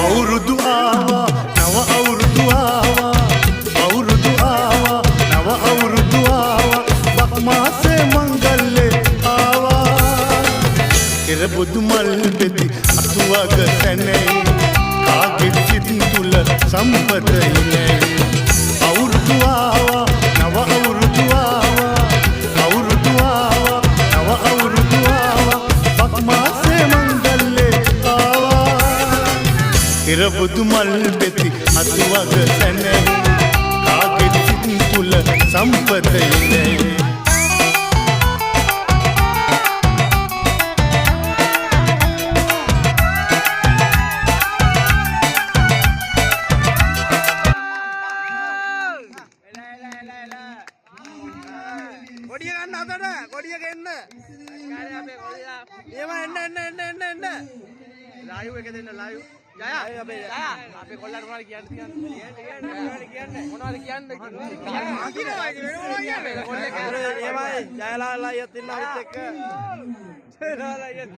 අවුරුදු ආවා නව අවුරුදු ආවා අවුරුදු ආවා නව අවුරුදු ආවා බක් මාසේ මංගල්ලේ ආවා ඉරබුදු මල් පෙති අතුවග සැනේ කාගෙත් සිත් තුල සම්පතයි අවුරුදු ආවා නව අවුරුදු ආවා අවුරුදු ආවා නව අවුරුදු ආවා බක් මාසේ මංගල්ලේ ආවා ඉරබුදු මල් පෙති අතුවග සැනේ කාගෙත් සිත් තුල සම්පතයි කොඩිය ගන්න අතට කොඩිය ගන්න කාරේ අපේ කොඩියා එහෙම එන්න ලයිව් එක දෙන්න ලයිව් ජය අපේ කොල්ලන්ට මොනවද කියන්නේ මොනවද කියන්නේ කොල්ලේ එහෙමයි ජයලාල් අයියත් ඉන්න අපිත් එක්ක ජයලාල් අයියත්